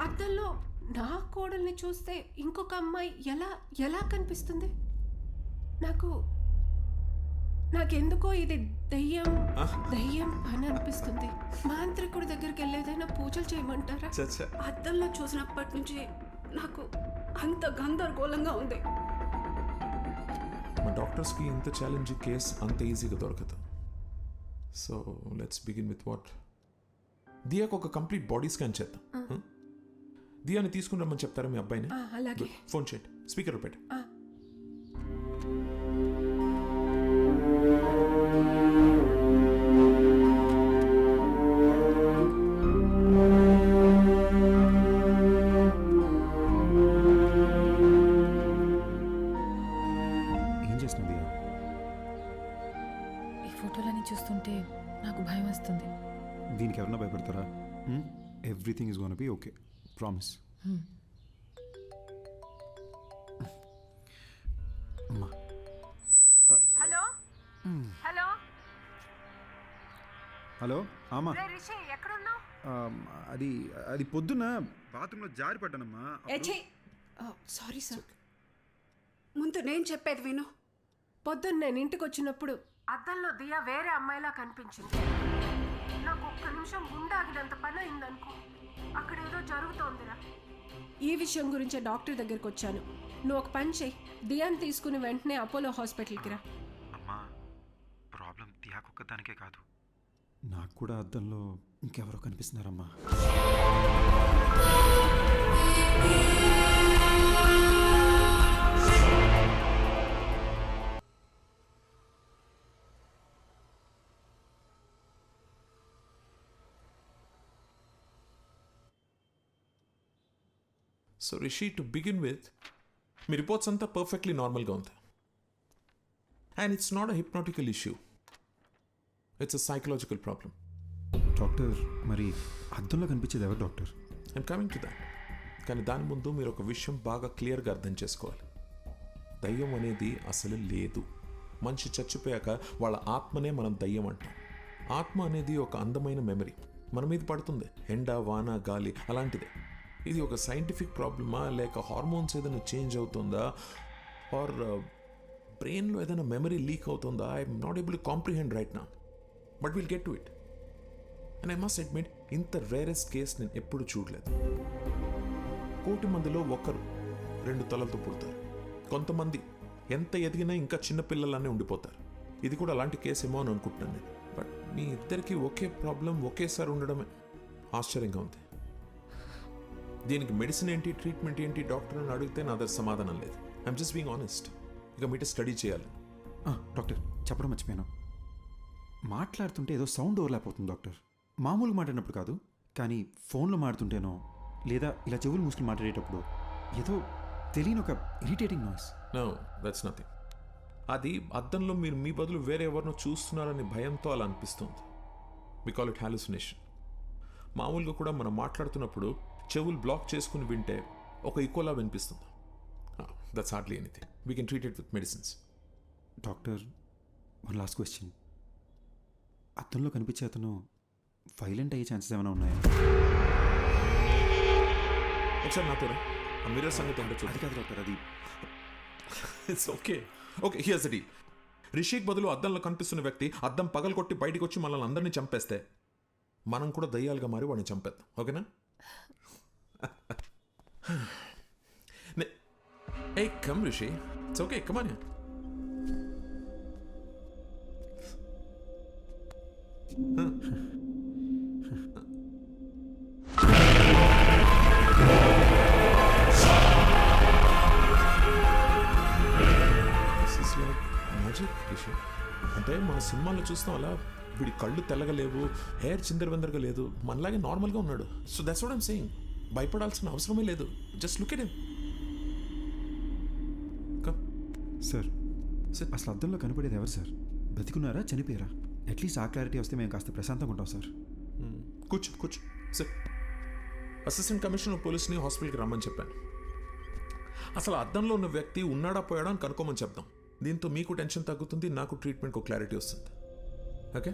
అద్దంలో నా కోడల్ని చూస్తే ఇంకొక అమ్మాయి ఎలా ఎలా కనిపిస్తుంది? నాకెందుకో ఇది దయ్యం పని అనిపిస్తుంది. మాంత్రికుడి దగ్గరికి వెళ్ళేదైనా పూజలు చేయమంటారా? అద్దంలో చూసినప్పటి నుంచి నాకు అంత గందరగోళంగా ఉంది. మా డాక్టర్స్కి ఇంత ఛాలెంజింగ్ కేస్ అంత ఈజీగా దొరకదు. So let's begin with what. దియాకు ఒక కంప్లీట్ బాడీ స్కాన్ చేద్దాం. దియాని తీసుకుని రమ్మని చెప్తారా మీ అబ్బాయిని? అలాగే. ఫోన్ చేయండి, స్పీకర్ పెట్టు. ఫోటోలని చూస్తుంటే నాకు భయం వస్తుంది. దీనికి ఎవరన్నా భయపడతారా? Everything is gonna be okay, promise. అమ్మా. హలో హలో హలో అమ్మా. రిషి ఎక్కడున్నావు? అది పొద్దున్న బాత్రూంలో జారి పడ్డానమ్మా. Sorry sir. ముందు నేను చెప్పేది విను. పొద్దున్న నేను ఇంటికి వచ్చినప్పుడు అద్దంలో దియా వేరే అమ్మాయిలా కనిపించింది. నాకు ఒక్క నిమిషం గుండాగినంత పని అయిందనుకో. అక్కడ ఏదో జరుగుతోందిరా. ఈ విషయం గురించే డాక్టర్ దగ్గరికి వచ్చాను. నువ్వు ఒక పని చెయ్యి, దియాని తీసుకుని వెంటనే అపోలో హాస్పిటల్కి రా. అమ్మా, ప్రాబ్లం దియాకొక్కదానికే కాదు, నాకు కూడా అద్దంలో ఇంకెవరో కనిపిస్తున్నారమ్మా. So Rishi, to begin with, మీ రిపోర్ట్స్ అంతా పర్ఫెక్ట్లీ నార్మల్గా ఉంది. And it's not a hypnotical issue, it's a psychological problem. Doctor, మరి అద్దంలో కనిపించేది ఎవరు doctor? I'm coming to that. కానీ దాని ముందు మీరు ఒక విషయం బాగా క్లియర్గా అర్థం చేసుకోవాలి. దయ్యం అనేది అసలు లేదు. మనిషి చచ్చిపోయాక వాళ్ళ ఆత్మనే మనం దయ్యం అంటాం. ఆత్మ అనేది ఒక అందమైన మెమరీ, మన మీద పడుతుంది, ఎండ వాన గాలి అలాంటిదే. ఇది ఒక సైంటిఫిక్ ప్రాబ్లమా, లేక హార్మోన్స్ ఏదైనా చేంజ్ అవుతుందా, ఆర్ బ్రెయిన్లో ఏదైనా మెమరీ లీక్ అవుతుందా? I'm not able to comprehend right now, but will get to it. And I must admit, ఇంత రేరెస్ట్ కేస్ నేను ఎప్పుడు చూడలేదు. 1,000,000 మందిలో ఒకరు 2 తలలతో పుడతారు. కొంతమంది ఎంత ఎదిగినా ఇంకా చిన్నపిల్లలానే ఉండిపోతారు. ఇది కూడా అలాంటి కేసు ఏమో అని అనుకుంటున్నాను నేను. బట్ మీ ఇద్దరికి ఒకే ప్రాబ్లం ఒకేసారి ఉండడమే ఆశ్చర్యంగా ఉంది. దీనికి మెడిసిన్ ఏంటి, ట్రీట్మెంట్ ఏంటి డాక్టర్ అని అడిగితే నా దగ్గర సమాధానం లేదు. I'm just being honest. ఇక మీట స్టడీ చేయాలి. డాక్టర్, చెప్పడం మర్చిపోయాను. మాట్లాడుతుంటే ఏదో సౌండ్ ఓవర్లాప్ అవుతుంది డాక్టర్. మామూలుగా మాట్లాడినప్పుడు కాదు, కానీ ఫోన్లో మాట్లాడుతుంటేనో లేదా ఇలా చెవులు మూసుకుని మాట్లాడేటప్పుడు ఏదో తెలియని ఒక irritating noise. No, that's nothing. అది అద్దంలో మీరు మీ బదులు వేరే ఎవరినో చూస్తున్నారని భయంతో అలా అనిపిస్తుంది. We call it hallucination. మామూలుగా కూడా మనం మాట్లాడుతున్నప్పుడు చెవులు బ్లాక్ చేసుకుని వింటే ఒక ఈక్వల్గా వినిపిస్తుంది. That's hardly anything. We can treat it with medicines. Doctor, one last question. అద్దంలో కనిపించే అతను వైలెంట్ అయ్యే ఛాన్సెస్ ఏమైనా ఉన్నాయా? ఒకసారి నాతో మిర్రర్ సంగతి ఏంటో అది కాదు డాక్టర్, అది it's okay. Okay, here's the deal. Rishik బదులు అద్దంలో కనిపిస్తున్న వ్యక్తి అద్దం పగలగొట్టి బయటికి వచ్చి మనల్ని అందరినీ చంపేస్తే మనం కూడా దయ్యాలుగా మారి వాడిని చంపేద్దాం. ఓకేనా? Hey, come Rishi. It's okay, come on here. This is like magic, Rishi. అంటే మన సినిమాల్లో చూస్తాం అలా వీడి కళ్ళు తెల్లగలేవు, హెయిర్ చిందరవందరగా లేదు, మనలాగే నార్మల్గా ఉన్నాడు. So that's what I'm saying. భయపడాల్సిన అవసరమే లేదు. Just look at him. Sir, అసలు అద్దంలో కనపడేది ఎవరు సార్? బతికున్నారా, చనిపోయారా? అట్లీస్ట్ ఆ క్లారిటీ వస్తే మేము కాస్త ప్రశాంతంగా ఉంటాం సార్. కూర్చో కూర్చో సార్. అసిస్టెంట్ కమిషనర్ పోలీస్ని హాస్పిటల్కి రమ్మని చెప్పాను. అసలు అద్దంలో ఉన్న వ్యక్తి ఉన్నాడా పోయాడా అని కనుక్కోమని చెప్దాం. దీంతో మీకు టెన్షన్ తగ్గుతుంది, నాకు ట్రీట్మెంట్కి క్లారిటీ వస్తుంది. ఓకే?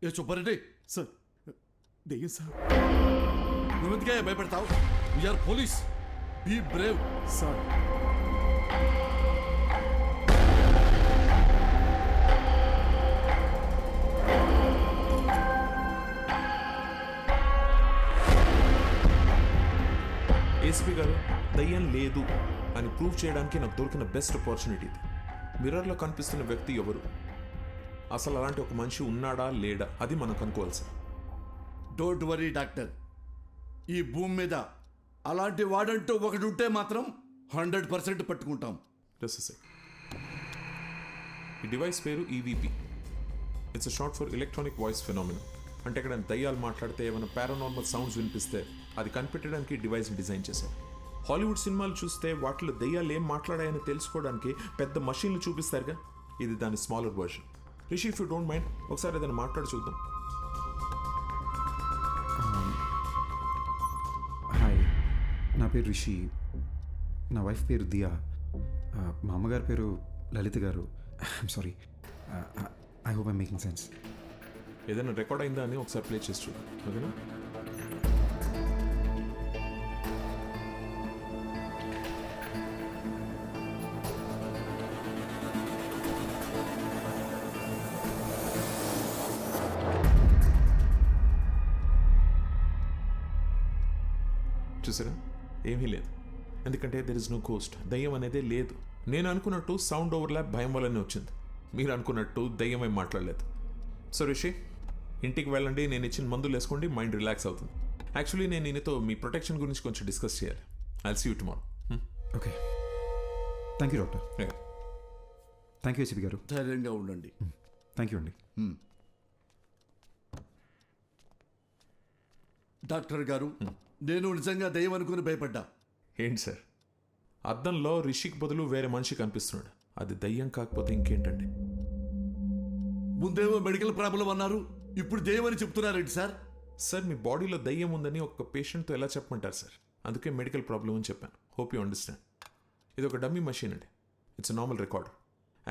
ఏ సుబ్బారెడ్డి, సార్ దెయ్యం సార్. నువ్వెందుకే భయపడతావు? We're police, be brave. Sir ACP గారు, దయ్యం లేదు అని ప్రూవ్ చేయడానికి నాకు దొరికిన బెస్ట్ ఆపర్చునిటీ ఇది. మిర్రర్లో కనిపిస్తున్న వ్యక్తి ఎవరు, అసలు అలాంటి ఒక మనిషి ఉన్నాడా లేడా, అది మనం కనుక్కోవాలి సార్. డోంట్ వరీ డాక్టర్, ఈ భూమి మీద అలాంటి వాడంటూ ఒకటి ఉంటే మాత్రం 100% పట్టుకుంటాం. జస్ట్ సార్, ఈ డివైస్ పేరు EVP. It's short for electronic voice phenomena. అంటే ఇక్కడ దయ్యాలు మాట్లాడితే ఏమైనా పారానార్మల్ సౌండ్స్ వినిపిస్తే అది కనిపెట్టడానికి డివైస్ని డిజైన్ చేశారు. హాలీవుడ్ సినిమాలు చూస్తే వాటిలో దయ్యాలు ఏం మాట్లాడాయని తెలుసుకోవడానికి పెద్ద మషీన్లు చూపిస్తారుగా, ఇది దాని smaller version. Rishi, if you don't mind ఒకసారి ఏదైనా మాట్లాడి చూద్దాం. హాయ్, నా పేరు రిషి, నా వైఫ్ పేరు దియా, మా అమ్మగారి పేరు లలిత గారు. I'm sorry, I hope I'm making sense. ఏదైనా రికార్డ్ అయిందా అని ఒకసారి ప్లే చేసి చూద్దాం, ఓకేనా? చూసారా, ఏమీ లేదు. ఎందుకంటే దెర్ ఇస్ నో కోస్ట్, దయ్యం అనేదే లేదు. నేను అనుకున్నట్టు సౌండ్ ఓవర్లాప్ భయం వల్లనే వచ్చింది, మీరు అనుకున్నట్టు దయ్యం ఏం మాట్లాడలేదు. సో రిషి, ఇంటికి వెళ్ళండి, నేను ఇచ్చిన మందులు వేసుకోండి, మైండ్ రిలాక్స్ అవుతుంది. యాక్చువల్లీ నేను ఈయనతో మీ ప్రొటెక్షన్ గురించి కొంచెం డిస్కస్ చేయాలి. I'll see you tomorrow. Okay, thank you doctor. Thank you ACP garu. ధైర్యంగా ఉండండి. థ్యాంక్ యూ అండి. డాక్టర్ గారు, నేను నిజంగా దయ్యం అనుకుని భయపడ్డా. ఏంటి సార్, అద్దంలో రిషికి బదులు వేరే మనిషి కనిపిస్తున్నాడు, అది దయ్యం కాకపోతే ఇంకేంటండి? ముందేమో మెడికల్ ప్రాబ్లం అన్నారు, ఇప్పుడు దయ్యం అని చెప్తున్నారేంటి సార్? సార్, మీ బాడీలో దయ్యం ఉందని ఒక పేషెంట్తో ఎలా చెప్పమంటారు సార్? అందుకే మెడికల్ ప్రాబ్లం అని చెప్పాను. Hope you understand. ఇది ఒక డమ్మీ మషీన్ అండి, it's normal record.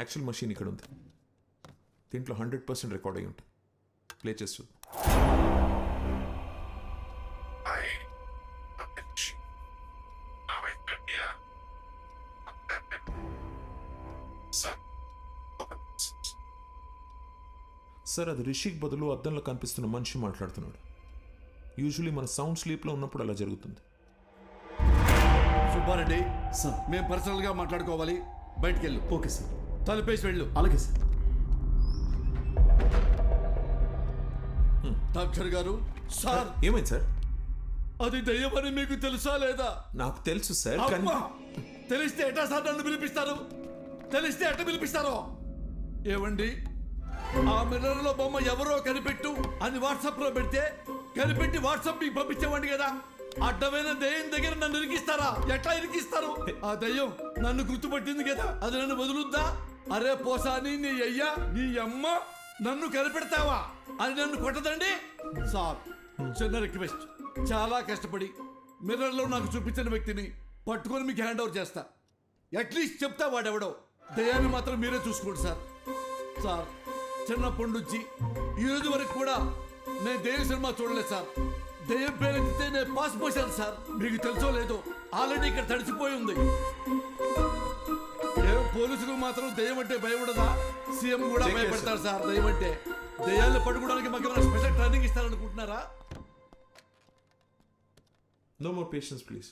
Actual machine ఇక్కడ ఉంది, దీంట్లో 100% రికార్డ్ అయ్యి ఉంటుంది. ప్లే చేసి చూద్దాం. సార్, అది రిషిక్ బదులు అద్దంలో కనిపిస్తున్న మనిషి మాట్లాడుతున్నాడు. యూజువలీ మన సౌండ్ స్లీప్లో ఉన్నప్పుడు అలా జరుగుతుంది. సుబ్బారెడ్డి సార్, మేము పర్సనల్గా మాట్లాడుకోవాలి, బయటికి వెళ్ళు. Okay sir. తలుపేసి వెళ్ళు. అలాగే సార్. డాక్టర్ గారు, సార్ ఏమైంది సార్? అది దయ్యమని మీకు తెలుసా లేదా? నాకు తెలుసు సార్, కానీ అమ్మా! తెలిస్తే ఎట్టా సార్ నన్ను పిలిపిస్తారు? తెలిస్తే ఎట్ట పిలిపిస్తారో? ఏమండి, ఆ మిర్రర్లో బొమ్మ ఎవరో కనిపెట్టు అని వాట్సాప్ లో పెడితే కనిపెట్టి వాట్సాప్ మీకు పంపించేవాడి కదా. అడ్డమైన దయ్యం దగ్గర నన్ను ఇరికిస్తారా? ఎట్లా ఇరికిస్తారు? ఆ దయ్యం నన్ను గుర్తుపట్టింది కదా, అది నన్ను వదులుద్దా? అరే పోసాని, నీ అయ్యా నీ అమ్మ నన్ను కనిపెడతావా అని నన్ను కొట్టదండి. సార్, చిన్న రిక్వెస్ట్, చాలా కష్టపడి మిర్రర్లో నాకు చూపించిన వ్యక్తిని పట్టుకొని మీకు హ్యాండ్ ఓవర్ చేస్తా. అట్లీస్ట్ చెప్తా వాడెవడో. దయ్యాన్ని మాత్రం మీరే చూసుకోండి సార్. సార్, చిన్నప్పటి నుంచి ఈ రోజు వరకు కూడా నేను దయ్యం సినిమా చూడలేదు సార్. దయ్యం పేరెత్తితే నేను పాస్ పోసాను సార్. మీకు తెలుసో లేదో, ఆల్రెడీ ఇక్కడ తడిసిపోయి ఉంది. పోలీసులు మాత్రం దయ్యం అంటే భయం ఉండదా? సీఎం కూడా భయపడతారు సార్ దయ్యం అంటే. దయ్యాలు పట్టుకోవడానికి మాకు ఏమైనా స్పెషల్ ట్రైనింగ్ ఇస్తారనుకుంటున్నారా? No more patience please.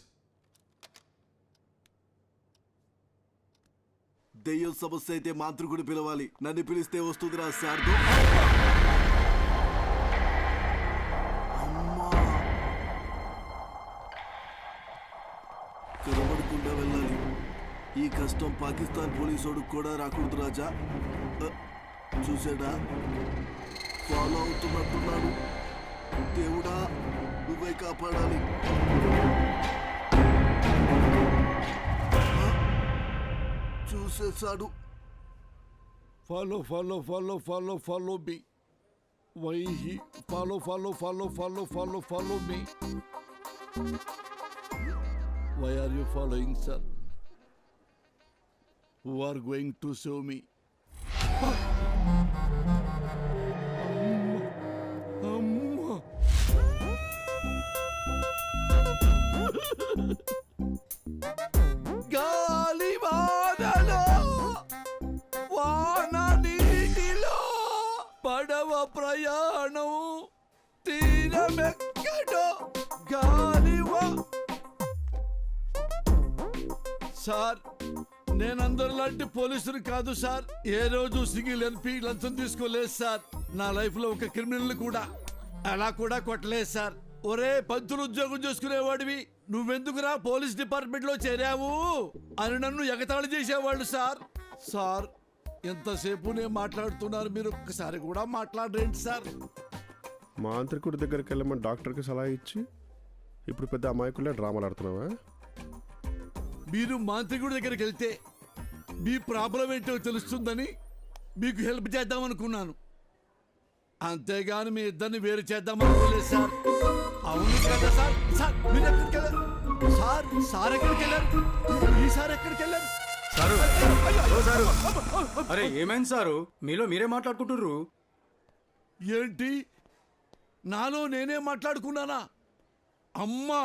దెయ్యం సమస్య అయితే మాంత్రికుడు పిలవాలి, నన్ను పిలిస్తే వస్తుందిరా శారదో. అమ్మా, కనబడకుండా వెళ్ళాలి. ఈ కష్టం పాకిస్తాన్ పోలీసోడు కూడా రాకూడదు రాజా. చూసాడా, ఫాలో అవుతున్నట్టున్నాడు. దేవుడా, నువ్వే కాపాడాలి. చూసేశాడు. Follow follow follow follow follow me. Why he follow follow follow follow follow follow me. Why are you following sir? Who are going to save me? మెక్కడో గాలివా. సార్ నేనందరిలాంటి పోలీసులు కాదు సార్. ఏ రోజు సింగిల్ ఎన్పి లంచం తీసుకోలేదు సార్. నా లైఫ్ లో ఒక క్రిమినల్ కూడా అలా కూడా కొట్టలేదు సార్. ఒరే పంతులు ఉద్యోగం చేసుకునేవాడివి నువ్వెందుకురా పోలీస్ డిపార్ట్మెంట్ లో చేరావు అని నన్ను ఎగతాళి చేసేవాళ్ళు సార్. సార్ ఎంతసేపు నేను మాట్లాడుతున్నారు, మీరు ఒక్కసారి కూడా మాట్లాడరేంటి సార్? మాంత్రికుడి దగ్గరికి వెళ్ళమని డాక్టర్కి సలహా ఇచ్చి ఇప్పుడు పెద్ద అమాయకులే డ్రామాలు ఆడుతున్నావా? మీరు మాంత్రికుడి దగ్గరికి వెళ్తే మీ ప్రాబ్లం ఏంటో తెలుస్తుందని మీకు హెల్ప్ చేద్దాం అనుకున్నాను, అంతేగాని మీ ఇద్దరిని వేరు చేద్దాం అనుకోలేదు సార్. అవును కదా సార్? సార్ మీరు ఎక్కడికి వెళ్ళారు సార్? సార్ ఎక్కడికి వెళ్ళారు? ఈసారి ఎక్కడికి వెళ్ళారు? అరే ఏమైంది సారు, మీలో మీరే మాట్లాడుకుంటుర్రు? ఏంటి నాలో నేనే మాట్లాడుకున్నానా? అమ్మా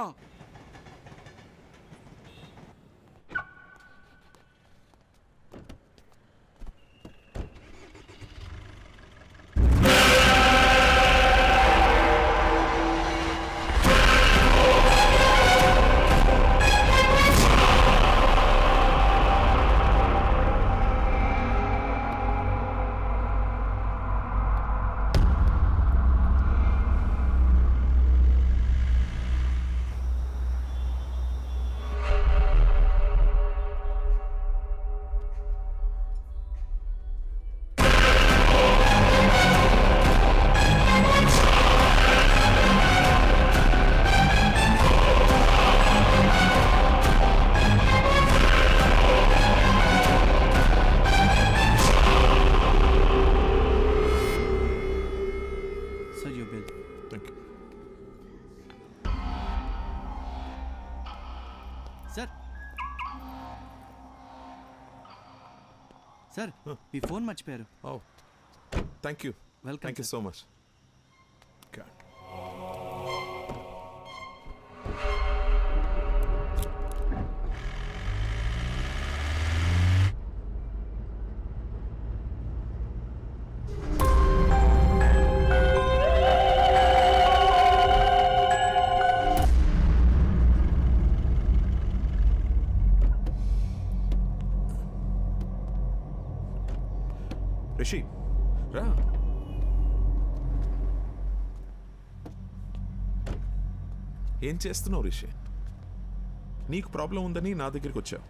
సార్ మీ ఫోన్ మర్చిపోయారు. Oh thank you. Welcome. Thank you so much. Rishi రా. ఏం చేస్తున్నావు రిషి? నీకు ప్రాబ్లం ఉందని నా దగ్గరికి వచ్చావు,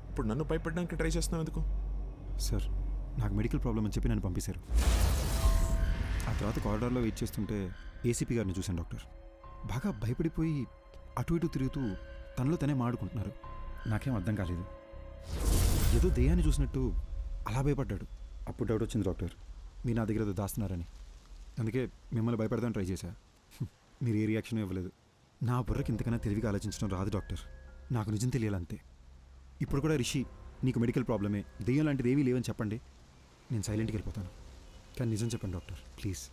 ఇప్పుడు నన్ను భయపడడానికి ట్రై చేస్తున్నావు ఎందుకు? సార్ నాకు మెడికల్ ప్రాబ్లం అని చెప్పి నన్ను పంపించారు. ఆ తర్వాత కారిడార్లో వెయిట్ చేస్తుంటే ఏసీపీ గారిని చూశాను డాక్టర్. బాగా భయపడిపోయి అటు ఇటు తిరుగుతూ తనలో తనే మాడుకుంటున్నారు. నాకేం అర్థం కాలేదు, ఏదో దెయ్యాన్ని చూసినట్టు అలా భయపడ్డాడు. అప్పుడు డౌట్ వచ్చింది డాక్టర్, మీరు నా దగ్గర ఏదో దాస్తున్నారని. అందుకే మిమ్మల్ని భయపడదామని ట్రై చేశా. మీరు ఏ రియాక్షన్ ఇవ్వలేదు. నా బుర్రకి ఇంతకన్నా తెలివిగా ఆలోచించడం రాదు డాక్టర్, నాకు నిజం తెలియాలంతే. ఇప్పుడు కూడా రిషి నీకు మెడికల్ ప్రాబ్లమే, దెయ్యం లాంటిది ఏమీ లేవని చెప్పండి, నేను సైలెంట్కి వెళ్ళిపోతాను. కానీ నిజం చెప్పండి డాక్టర్ ప్లీజ్.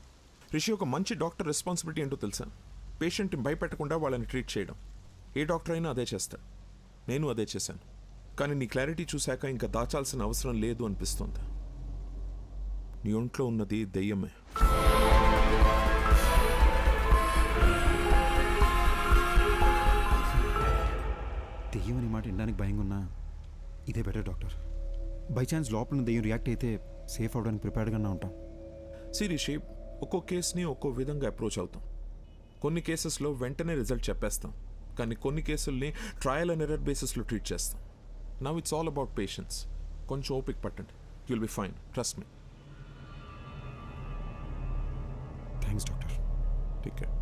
రిషి, ఒక మంచి డాక్టర్ రెస్పాన్సిబిలిటీ ఏంటో తెలుసా? పేషెంట్ని భయపెట్టకుండా వాళ్ళని ట్రీట్ చేయడం. ఏ డాక్టర్ అయినా అదే చేస్తాడు, నేను అదే చేశాను. కానీ నీ క్లారిటీ చూశాక ఇంకా దాచాల్సిన అవసరం లేదు అనిపిస్తుంది. నీ ఒంట్లో ఉన్నది దెయ్యమే. దెయ్యం అనే మాట వినడానికి భయంగా ఉన్నా ఇదే బెటర్ డాక్టర్. బై ఛాన్స్ లోపల ఉన్న దెయ్యం రియాక్ట్ అయితే సేఫ్ అవడానికి ప్రిపేర్డ్గానే ఉంటాం. రిషి, ఒక్కో కేసుని ఒక్కో విధంగా అప్రోచ్ అవుతాం. కొన్ని కేసెస్లో వెంటనే రిజల్ట్ చెప్పేస్తాం, కానీ కొన్ని కేసుల్ని ట్రయల్ అండ్ ఎర్రర్ బేసిస్లో ట్రీట్ చేస్తాం. Now it's all about patience. కొంచెం ఓపిక పట్టండి, you'll be fine, trust me. Thanks doctor. Take care.